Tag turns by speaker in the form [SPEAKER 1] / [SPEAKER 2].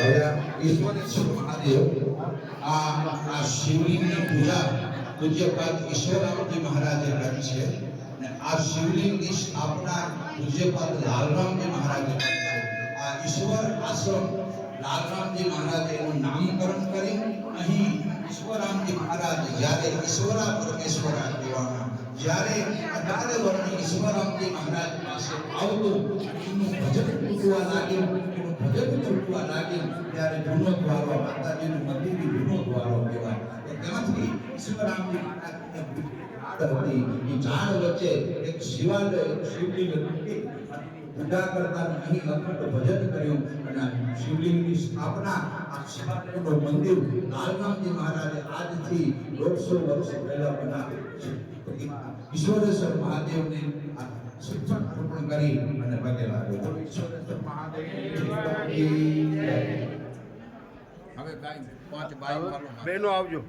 [SPEAKER 1] ઈશ્વરેશ્વર મહાદેવ આ શિવલિંગની પૂજા પૂજ્યપાદ ઈશ્વરામજી મહારાજે કરી છે અને આ શિવલિંગની સ્થાપના પૂજ્યપાદ લાલરામજી મહારાજે કરી છે. આ ઈશ્વર આશ્રમ લાલરામજી મહારાજે એનું નામકરણ કરી અહીં ઈશ્વરામજી મહારાજ જ્યારે ઈશ્વરા પરમેશ્વરા કહેવાના જ્યારે 18 વર્ષની ઈશ્વરામજી મહારાજ પાસે આવતું એનું ભજન તૂટવા લાગ્યું ત્યારે જૂનો દ્વારો માતાજીનું મંદિરની જૂનો દ્વારો કહેવાય. ત્યાંથી ઈશ્વરામજી મહારાજને ઝાડ હતી એ ઝાડ વચ્ચે એક શિવાલય શિવલિંગ મૂકી પૂજા કરતા અહીં અખંડ ભજન કર્યું અને શિવલિંગની સ્થાપના આ શિવાલયનું મંદિર લાલરામજી મહારાજે આજથી 150 વર્ષ પહેલા બનાવ્યું છે. ઈશ્વરેશ્વર મહાદેવને શિક્ષણ અર્પણ કરી અને પગે લાગ્યો. ઈશ્વરેશ્વર મહાદેવ
[SPEAKER 2] હવે બહેનો આવજો.